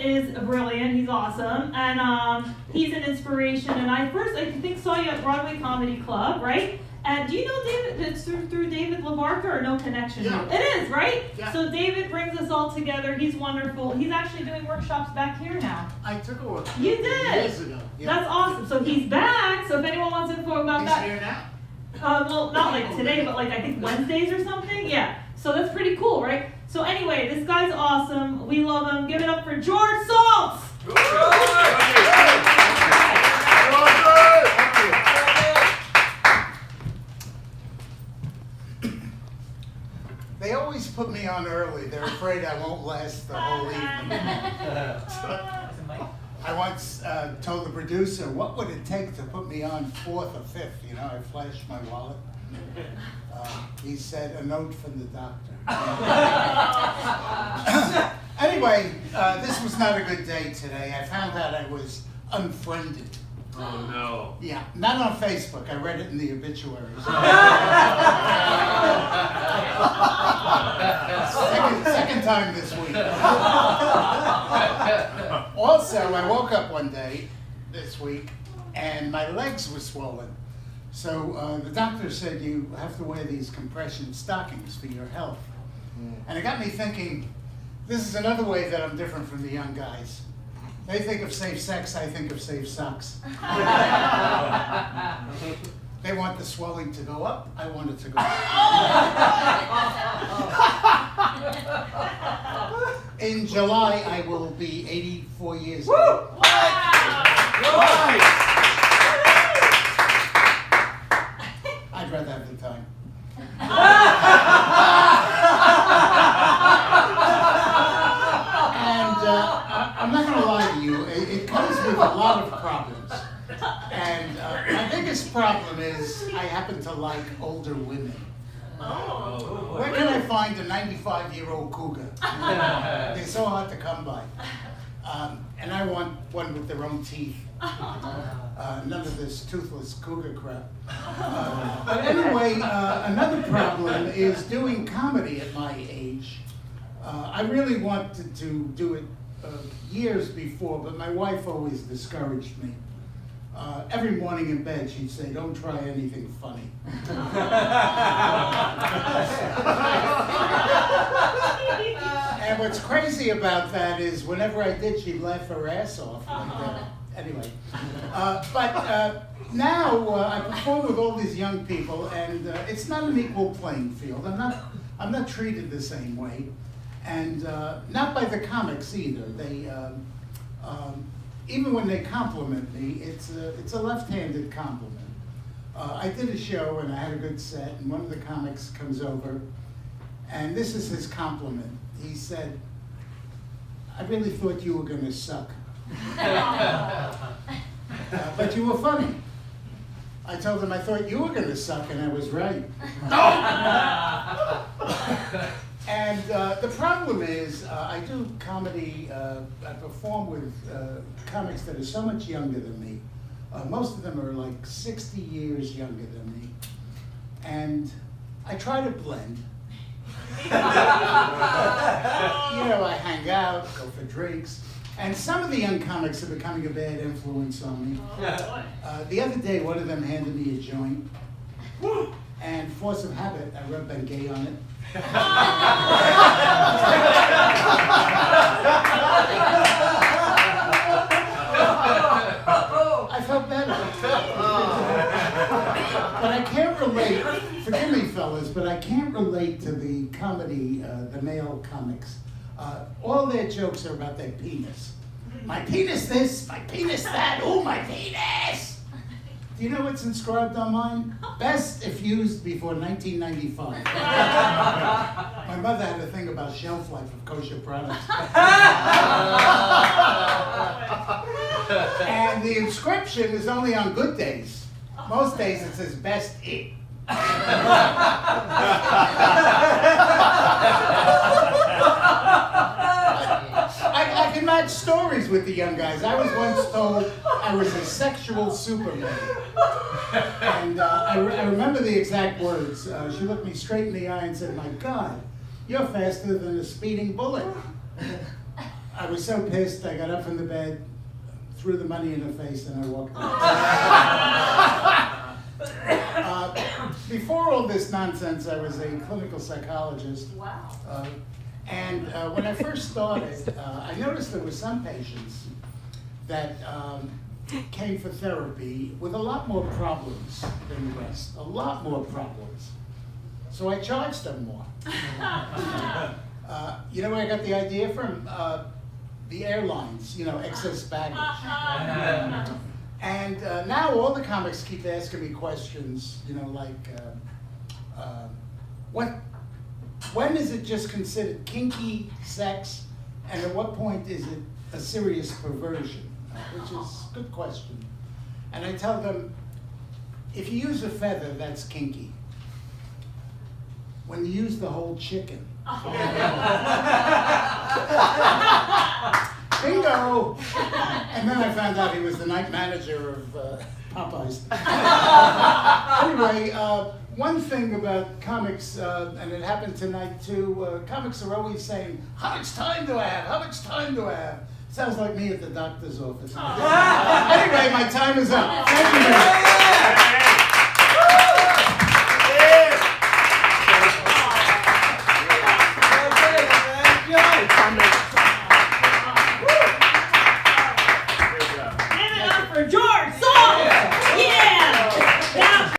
is brilliant. He's awesome, and he's an inspiration. And I think saw you at Broadway Comedy Club, right? And do you know David? It's through David LaBarca or no connection? Yeah. It is, right? Yeah. So David brings us all together. He's wonderful. He's actually doing workshops back here now. I took a workshop You did? years ago. Yeah. That's awesome. So he's back. So if anyone wants info about He's that, here now? well, not like today, but like I think Wednesdays or something. Yeah. So that's pretty cool, right? So anyway, this guy's awesome. We love him. Give it up for George Saltz. They always put me on early. They're afraid I won't last the whole evening. I once told the producer, what would it take to put me on 4th or 5th? You know, I flashed my wallet. He said, a note from the doctor. Anyway, this was not a good day today. I found out I was unfriended. Oh no. Yeah, not on Facebook. I read it in the obituaries. second time this week. Also, I woke up one day this week and my legs were swollen. So the doctor said you have to wear these compression stockings for your health. And it got me thinking, this is another way that I'm different from the young guys. They think of safe sex, I think of safe socks. They want the swelling to go up, I want it to go up. In July, I will be 84 years old. Wow. I'd rather have the time. I'm not going to lie to you, it comes with a lot of problems. And my biggest problem is I happen to like older women. Where can I find a 95-year-old cougar? They're so hard to come by. And I want one with their own teeth. None of this toothless cougar crap. But anyway, another problem is doing comedy at my age. I really wanted to do it years before, but my wife always discouraged me. Every morning in bed, she'd say, don't try anything funny. And what's crazy about that is whenever I did, she'd laugh her ass off. Anyway, now I perform with all these young people, and it's not an equal playing field. I'm not treated the same way. And not by the comics either. They, even when they compliment me, it's a left-handed compliment. I did a show and I had a good set, and one of the comics comes over, and this is his compliment. He said, "I really thought you were going to suck, but you were funny." I told him I thought you were going to suck, and I was right. And the problem is, I do comedy, I perform with comics that are so much younger than me. Most of them are like 60 years younger than me. And I try to blend. You know, I hang out, go for drinks. And some of the young comics are becoming a bad influence on me. The other day, one of them handed me a joint. And force of habit, I rubbed Bengay on it. I felt better. But I can't relate, forgive me fellas, but I can't relate to the comedy, the male comics. All their jokes are about their penis. My penis this, my penis that, oh my penis! Do you know what's inscribed on mine? Best if used before 1995. My mother had a thing about shelf life of kosher products. And the inscription is only on good days. Most days it says best it. I can match stories with the young guys. I was once told I was a sexual Superman. And I remember the exact words. She looked me straight in the eye and said, "My God, you're faster than a speeding bullet." I was so pissed, I got up from the bed, threw the money in her face, and I walked out. Before all this nonsense, I was a clinical psychologist. Wow. And when I first started, I noticed there were some patients that came for therapy with a lot more problems than the rest, a lot more problems. So I charged them more. You know where I got the idea from? The airlines, you know, excess baggage. And now all the comics keep asking me questions, you know, like, when is it just considered kinky sex, and at what point is it a serious perversion? Which is a good question. And I tell them, if you use a feather, that's kinky. When you use the whole chicken. Bingo! And then I found out he was the night manager of Popeyes. Anyway, one thing about comics, and it happened tonight too, comics are always saying, how much time do I have? How much time do I have? Sounds like me at the doctor's office. Anyway, my time is up. Thank you.